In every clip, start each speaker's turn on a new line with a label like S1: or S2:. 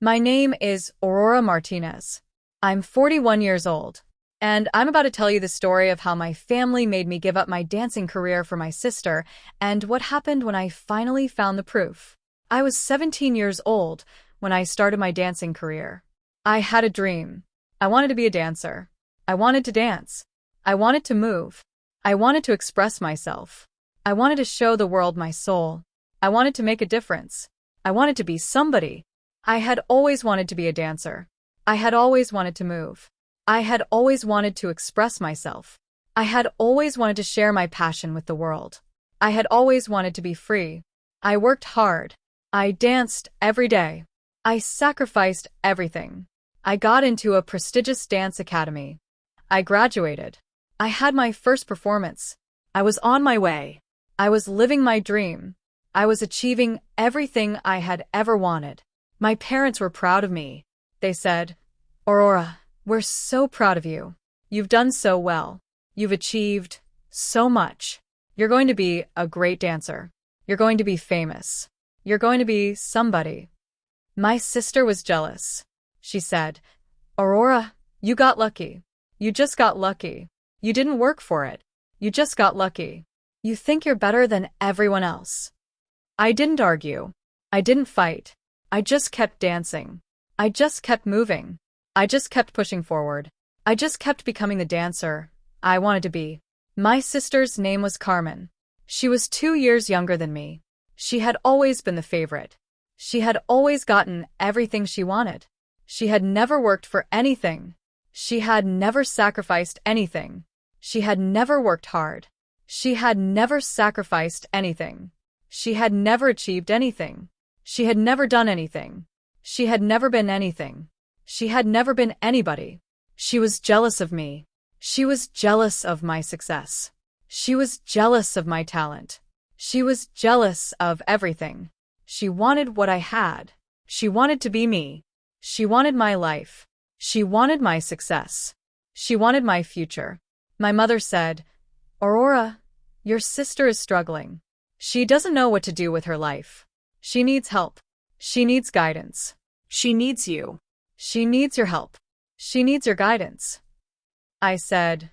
S1: My name is Aurora Martinez. I'm 41 years old, and I'm about to tell you the story of how my family made me give up my dancing career for my sister and what happened when I finally found the proof. I was 17 years old when I started my dancing career. I had a dream. I wanted to be a dancer. I wanted to dance. I wanted to move. I wanted to express myself. I wanted to show the world my soul. I wanted to make a difference. I wanted to be somebody. I had always wanted to be a dancer. I had always wanted to move. I had always wanted to express myself. I had always wanted to share my passion with the world. I had always wanted to be free. I worked hard. I danced every day. I sacrificed everything. I got into a prestigious dance academy. I graduated. I had my first performance. I was on my way. I was living my dream. I was achieving everything I had ever wanted. My parents were proud of me. They said, "Aurora, we're so proud of you. You've done so well. You've achieved so much. You're going to be a great dancer. You're going to be famous. You're going to be somebody." My sister was jealous. She said, "Aurora, you got lucky. You just got lucky. You didn't work for it. You just got lucky. You think you're better than everyone else." I didn't argue. I didn't fight. I just kept dancing. I just kept moving. I just kept pushing forward. I just kept becoming the dancer I wanted to be. My sister's name was Carmen. She was 2 years younger than me. She had always been the favorite. She had always gotten everything she wanted. She had never worked for anything. She had never sacrificed anything. She had never worked hard. She had never sacrificed anything. She had never achieved anything. She had never done anything. She had never been anything. She had never been anybody. She was jealous of me. She was jealous of my success. She was jealous of my talent. She was jealous of everything. She wanted what I had. She wanted to be me. She wanted my life. She wanted my success. She wanted my future. My mother said, "Aurora, your sister is struggling. She doesn't know what to do with her life. She needs help. She needs guidance. She needs you. She needs your help. She needs your guidance." I said,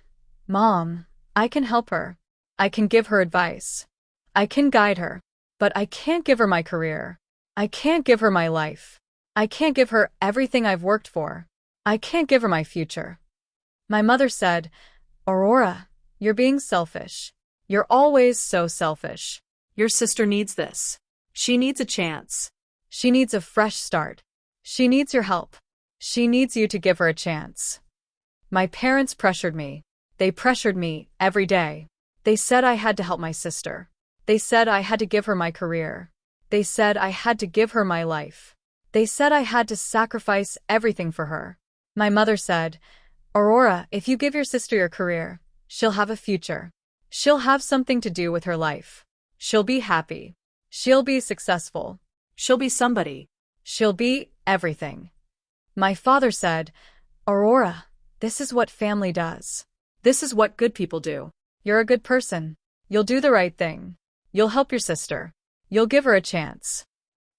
S1: "Mom, I can help her. I can give her advice. I can guide her. But I can't give her my career. I can't give her my life. I can't give her everything I've worked for. I can't give her my future." My mother said, "Aurora, you're being selfish. You're always so selfish. Your sister needs this. She needs a chance. She needs a fresh start. She needs your help. She needs you to give her a chance." My parents pressured me. They pressured me every day. They said I had to help my sister. They said I had to give her my career. They said I had to give her my life. They said I had to sacrifice everything for her. My mother said, "Aurora, if you give your sister your career, she'll have a future. She'll have something to do with her life. She'll be happy. She'll be successful. She'll be somebody. She'll be everything." My father said, "Aurora, this is what family does. This is what good people do. You're a good person. You'll do the right thing. You'll help your sister. You'll give her a chance."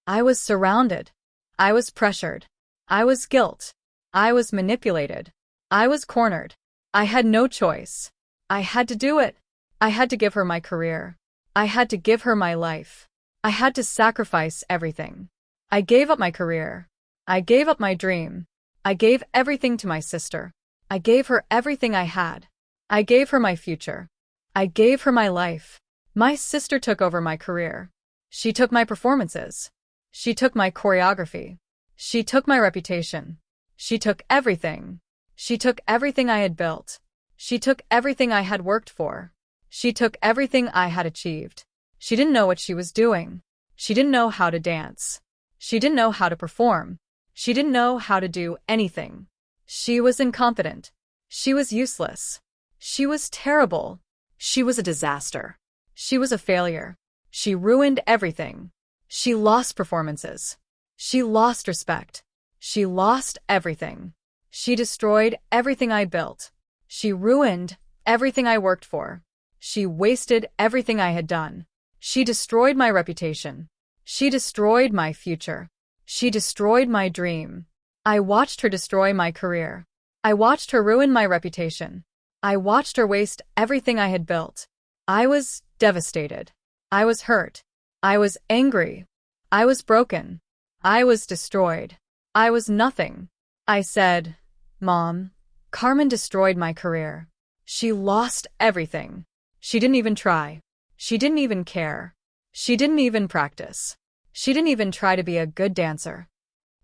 S1: I was surrounded. I was pressured. I was guilt. I was manipulated. I was cornered. I had no choice. I had to do it. I had to give her my career. I had to give her my life. I had to sacrifice everything. I gave up my career. I gave up my dream. I gave everything to my sister. I gave her everything I had. I gave her my future. I gave her my life. My sister took over my career. She took my performances. She took my choreography. She took my reputation. She took everything. She took everything I had built. She took everything I had worked for. She took everything I had achieved. She didn't know what she was doing. She didn't know how to dance. She didn't know how to perform. She didn't know how to do anything. She was incompetent. She was useless. She was terrible. She was a disaster. She was a failure. She ruined everything. She lost performances. She lost respect. She lost everything. She destroyed everything I built. She ruined everything I worked for. She wasted everything I had done. She destroyed my reputation. She destroyed my future. She destroyed my dream. I watched her destroy my career. I watched her ruin my reputation. I watched her waste everything I had built. I was devastated. I was hurt. I was angry. I was broken. I was destroyed. I was nothing. I said, "Mom, Carmen destroyed my career. She lost everything. She didn't even try. She didn't even care. She didn't even practice. She didn't even try to be a good dancer."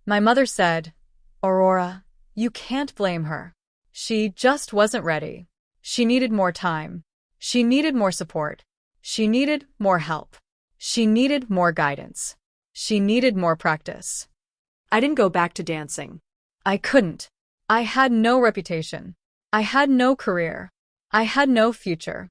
S1: My mother said, "Aurora, you can't blame her. She just wasn't ready. She needed more time. She needed more support. She needed more help. She needed more guidance. She needed more practice." I didn't go back to dancing. I couldn't. I had no reputation. I had no career. I had no future.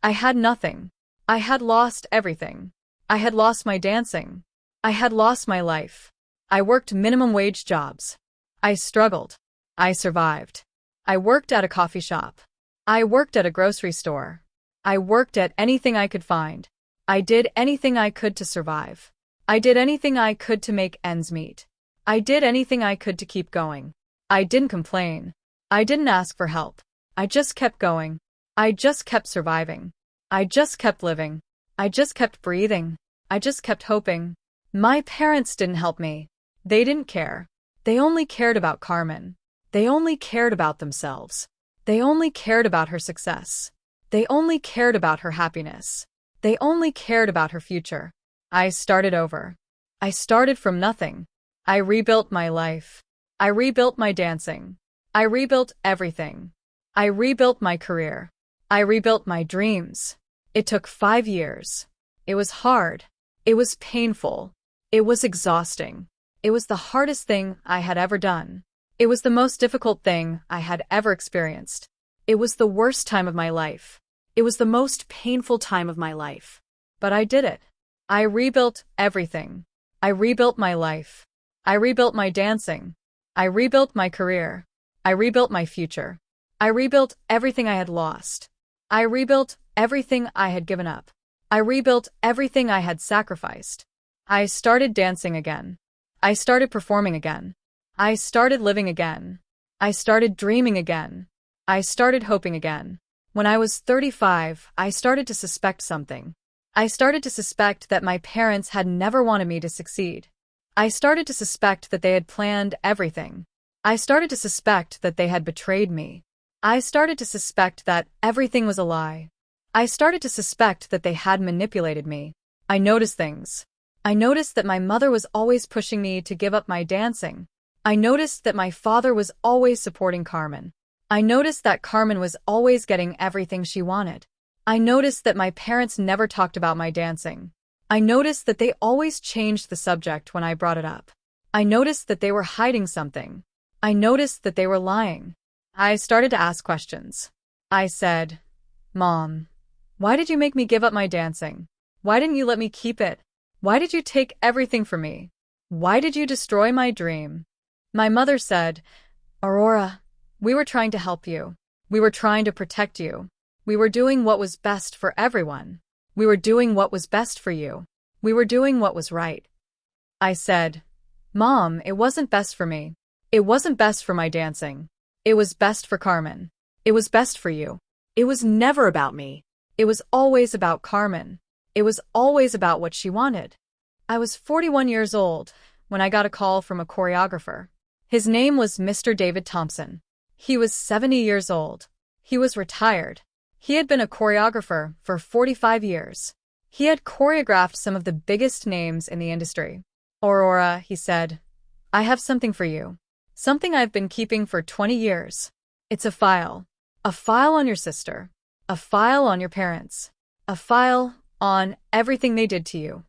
S1: I had nothing. I had lost everything. I had lost my dancing. I had lost my life. I worked minimum wage jobs. I struggled. I survived. I worked at a coffee shop. I worked at a grocery store. I worked at anything I could find. I did anything I could to survive. I did anything I could to make ends meet. I did anything I could to keep going. I didn't complain. I didn't ask for help. I just kept going. I just kept surviving. I just kept living. I just kept breathing. I just kept hoping. My parents didn't help me. They didn't care. They only cared about Carmen. They only cared about themselves. They only cared about her success. They only cared about her happiness. They only cared about her future. I started over. I started from nothing. I rebuilt my life. I rebuilt my dancing. I rebuilt everything. I rebuilt my career. I rebuilt my dreams. It took 5 years. It was hard. It was painful. It was exhausting. It was the hardest thing I had ever done. It was the most difficult thing I had ever experienced. It was the worst time of my life. It was the most painful time of my life. But I did it. I rebuilt everything. I rebuilt my life. I rebuilt my dancing. I rebuilt my career. I rebuilt my future. I rebuilt everything I had lost. I rebuilt everything I had given up. I rebuilt everything I had sacrificed. I started dancing again. I started performing again. I started living again. I started dreaming again. I started hoping again. When I was 35, I started to suspect something. I started to suspect that my parents had never wanted me to succeed. I started to suspect that they had planned everything. I started to suspect that they had betrayed me. I started to suspect that everything was a lie. I started to suspect that they had manipulated me. I noticed things. I noticed that my mother was always pushing me to give up my dancing. I noticed that my father was always supporting Carmen. I noticed that Carmen was always getting everything she wanted. I noticed that my parents never talked about my dancing. I noticed that they always changed the subject when I brought it up. I noticed that they were hiding something. I noticed that they were lying. I started to ask questions. I said, "Mom, why did you make me give up my dancing? Why didn't you let me keep it? Why did you take everything from me? Why did you destroy my dream?" My mother said, "Aurora, we were trying to help you. We were trying to protect you. We were doing what was best for everyone. We were doing what was best for you. We were doing what was right." I said, "Mom, it wasn't best for me. It wasn't best for my dancing. It was best for Carmen. It was best for you. It was never about me. It was always about Carmen. It was always about what she wanted." I was 41 years old when I got a call from a choreographer. His name was Mr. David Thompson. He was 70 years old. He was retired. He had been a choreographer for 45 years. He had choreographed some of the biggest names in the industry. "Aurora," he said, "I have something for you. Something I've been keeping for 20 years. It's a file. A file on your sister. A file on your parents. A file on everything they did to you."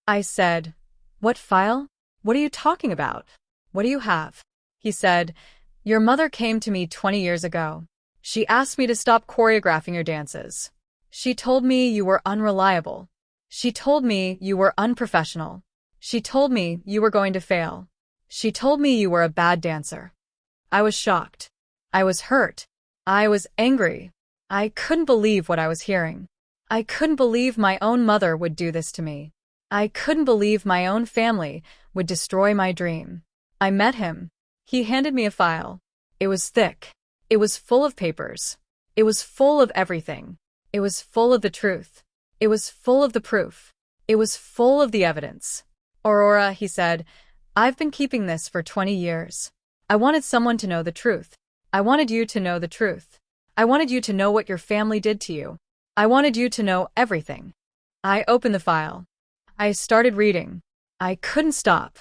S1: I said, "What file? What are you talking about? What do you have?" He said, "Your mother came to me 20 years ago. She asked me to stop choreographing your dances. She told me you were unreliable. She told me you were unprofessional. She told me you were going to fail. She told me you were a bad dancer." I was shocked. I was hurt. I was angry. I couldn't believe what I was hearing. I couldn't believe my own mother would do this to me. I couldn't believe my own family would destroy my dream. I met him. He handed me a file. It was thick. It was full of papers. It was full of everything. It was full of the truth. It was full of the proof. It was full of the evidence. Aurora, he said, I've been keeping this for 20 years. I wanted someone to know the truth. I wanted you to know the truth. I wanted you to know what your family did to you. I wanted you to know everything. I opened the file. I started reading. I couldn't stop.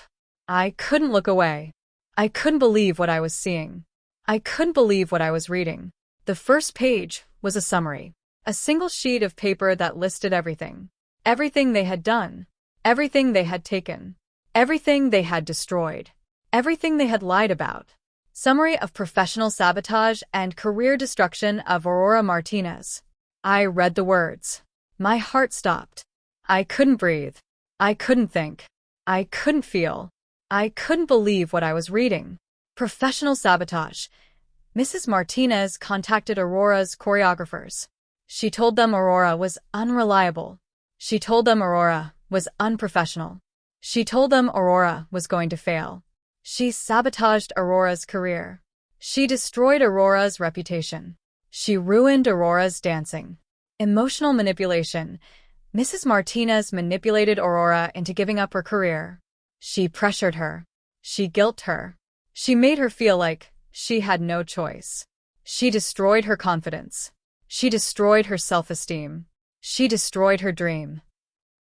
S1: I couldn't look away. I couldn't believe what I was seeing. I couldn't believe what I was reading. The first page was a summary. A single sheet of paper that listed everything. Everything they had done. Everything they had taken. Everything they had destroyed. Everything they had lied about. Summary of professional sabotage and career destruction of Aurora Martinez. I read the words. My heart stopped. I couldn't breathe. I couldn't think. I couldn't feel. I couldn't believe what I was reading. Professional sabotage. Mrs. Martinez contacted Aurora's choreographers. She told them Aurora was unreliable. She told them Aurora was unprofessional. She told them Aurora was going to fail. She sabotaged Aurora's career. She destroyed Aurora's reputation. She ruined Aurora's dancing. Emotional manipulation. Mrs. Martinez manipulated Aurora into giving up her career. She pressured her. She guilt her. She made her feel like she had no choice. She destroyed her confidence. She destroyed her self-esteem. She destroyed her dream.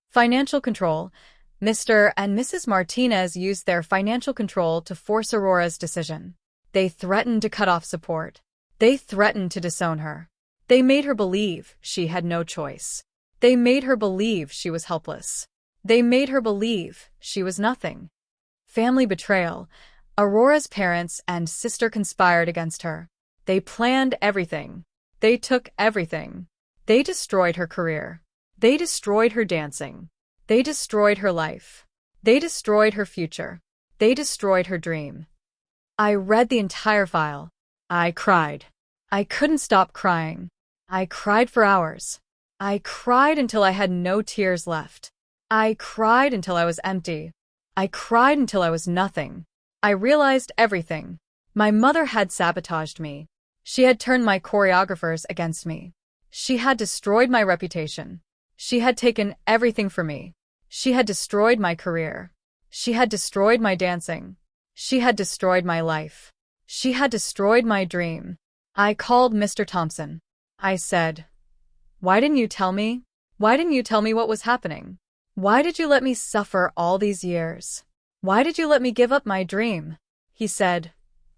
S1: Financial control. Mr. and Mrs. Martinez used their financial control to force Aurora's decision. They threatened to cut off support. They threatened to disown her. They made her believe she had no choice. They made her believe she was helpless. They made her believe she was nothing. Family betrayal. Aurora's parents and sister conspired against her. They planned everything. They took everything. They destroyed her career. They destroyed her dancing. They destroyed her life. They destroyed her future. They destroyed her dream. I read the entire file. I cried. I couldn't stop crying. I cried for hours. I cried until I had no tears left. I cried until I was empty. I cried until I was nothing. I realized everything. My mother had sabotaged me. She had turned my choreographers against me. She had destroyed my reputation. She had taken everything from me. She had destroyed my career. She had destroyed my dancing. She had destroyed my life. She had destroyed my dream. I called Mr. Thompson. I said, "Why didn't you tell me? Why didn't you tell me what was happening? Why did you let me suffer all these years? Why did you let me give up my dream?" He said,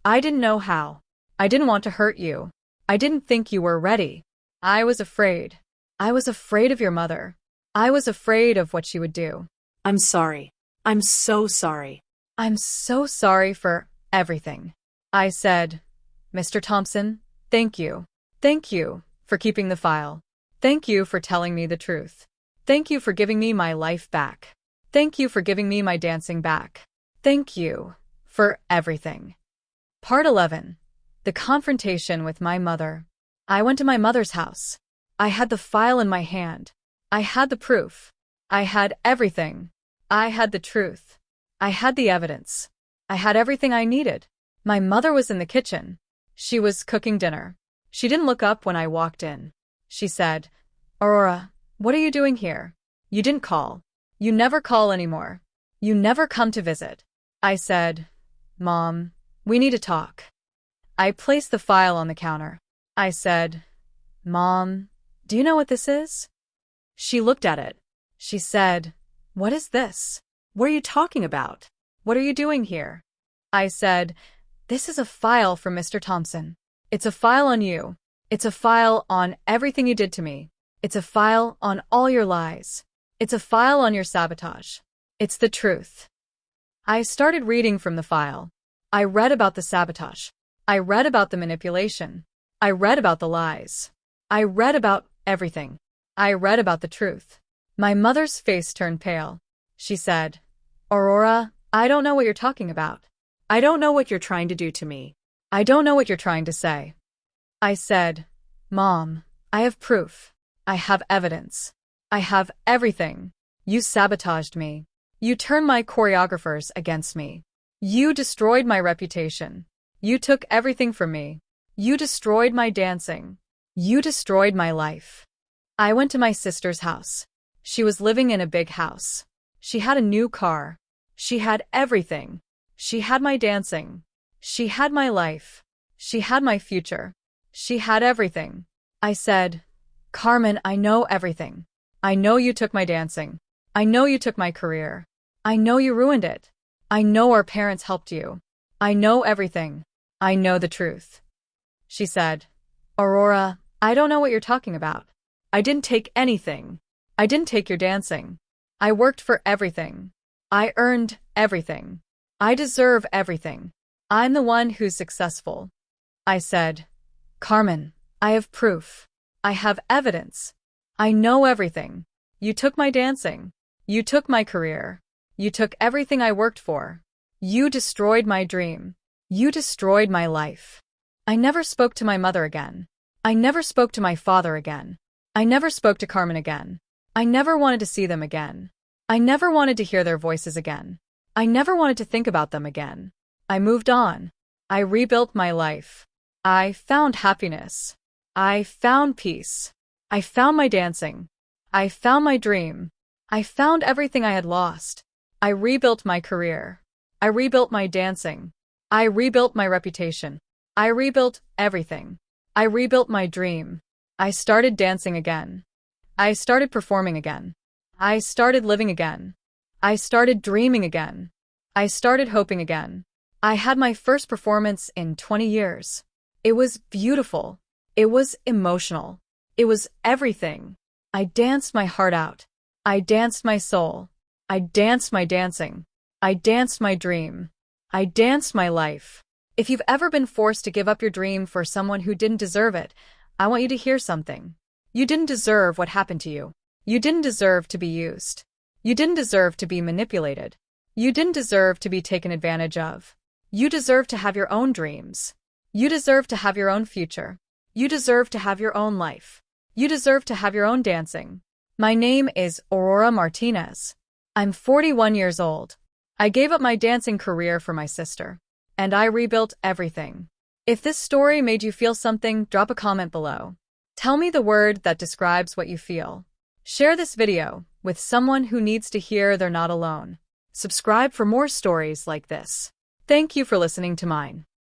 S1: "I didn't know how. I didn't want to hurt you. I didn't think you were ready. I was afraid. I was afraid of your mother. I was afraid of what she would do.
S2: I'm sorry. I'm so sorry.
S1: I'm so sorry for everything." I said, "Mr. Thompson, thank you. Thank you for keeping the file. Thank you for telling me the truth. Thank you for giving me my life back. Thank you for giving me my dancing back. Thank you for everything." Part 11. The confrontation with my mother. I went to my mother's house. I had the file in my hand. I had the proof. I had everything. I had the truth. I had the evidence. I had everything I needed. My mother was in the kitchen. She was cooking dinner. She didn't look up when I walked in. She said, "Aurora, what are you doing here? You didn't call. You never call anymore. You never come to visit." I said, "Mom, we need to talk." I placed the file on the counter. I said, "Mom, do you know what this is?" She looked at it. She said, "What is this?
S2: What are you talking about?
S1: What are you doing here?" I said, "This is a file from Mr. Thompson. It's a file on you. It's a file on everything you did to me. It's a file on all your lies. It's a file on your sabotage. It's the truth." I started reading from the file. I read about the sabotage. I read about the manipulation. I read about the lies. I read about everything. I read about the truth. My mother's face turned pale. She said, "Aurora, I don't know what you're talking about.
S2: I don't know what you're trying to do to me.
S1: I don't know what you're trying to say." I said, "Mom, I have proof. I have evidence. I have everything. You sabotaged me. You turned my choreographers against me. You destroyed my reputation. You took everything from me. You destroyed my dancing. You destroyed my life. I went to my sister's house. She was living in a big house. She had a new car. She had everything. She had my dancing. She had my life. She had my future. She had everything. I said, Carmen, I know everything. I know you took my dancing. I know you took my career. I know you ruined it. I know our parents helped you. I know everything. I know the truth. She said, Aurora, I don't know what you're talking about. I didn't take anything. I didn't take your dancing. I worked for everything. I earned everything. I deserve everything. I'm the one who's successful. I said, Carmen, I have proof. I have evidence. I know everything. You took my dancing. You took my career. You took everything I worked for. You destroyed my dream. You destroyed my life. I never spoke to my mother again. I never spoke to my father again. I never spoke to Carmen again. I never wanted to see them again. I never wanted to hear their voices again. I never wanted to think about them again. I moved on. I rebuilt my life. I found happiness. I found peace. I found my dancing. I found my dream. I found everything I had lost. I rebuilt my career. I rebuilt my dancing. I rebuilt my reputation. I rebuilt everything. I rebuilt my dream. I started dancing again. I started performing again. I started living again. I started dreaming again. I started hoping again. I had my first performance in 20 years. It was beautiful. It was emotional. It was everything. I danced my heart out. I danced my soul. I danced my dancing. I danced my dream. I danced my life. If you've ever been forced to give up your dream for someone who didn't deserve it, I want you to hear something. You didn't deserve what happened to you. You didn't deserve to be used. You didn't deserve to be manipulated. You didn't deserve to be taken advantage of. You deserve to have your own dreams. You deserve to have your own future. You deserve to have your own life. You deserve to have your own dancing. My name is Aurora Martinez. I'm 41 years old. I gave up my dancing career for my sister. And I rebuilt everything. If this story made you feel something, drop a comment below. Tell me the word that describes what you feel. Share this video with someone who needs to hear they're not alone. Subscribe for more stories like this. Thank you for listening to mine.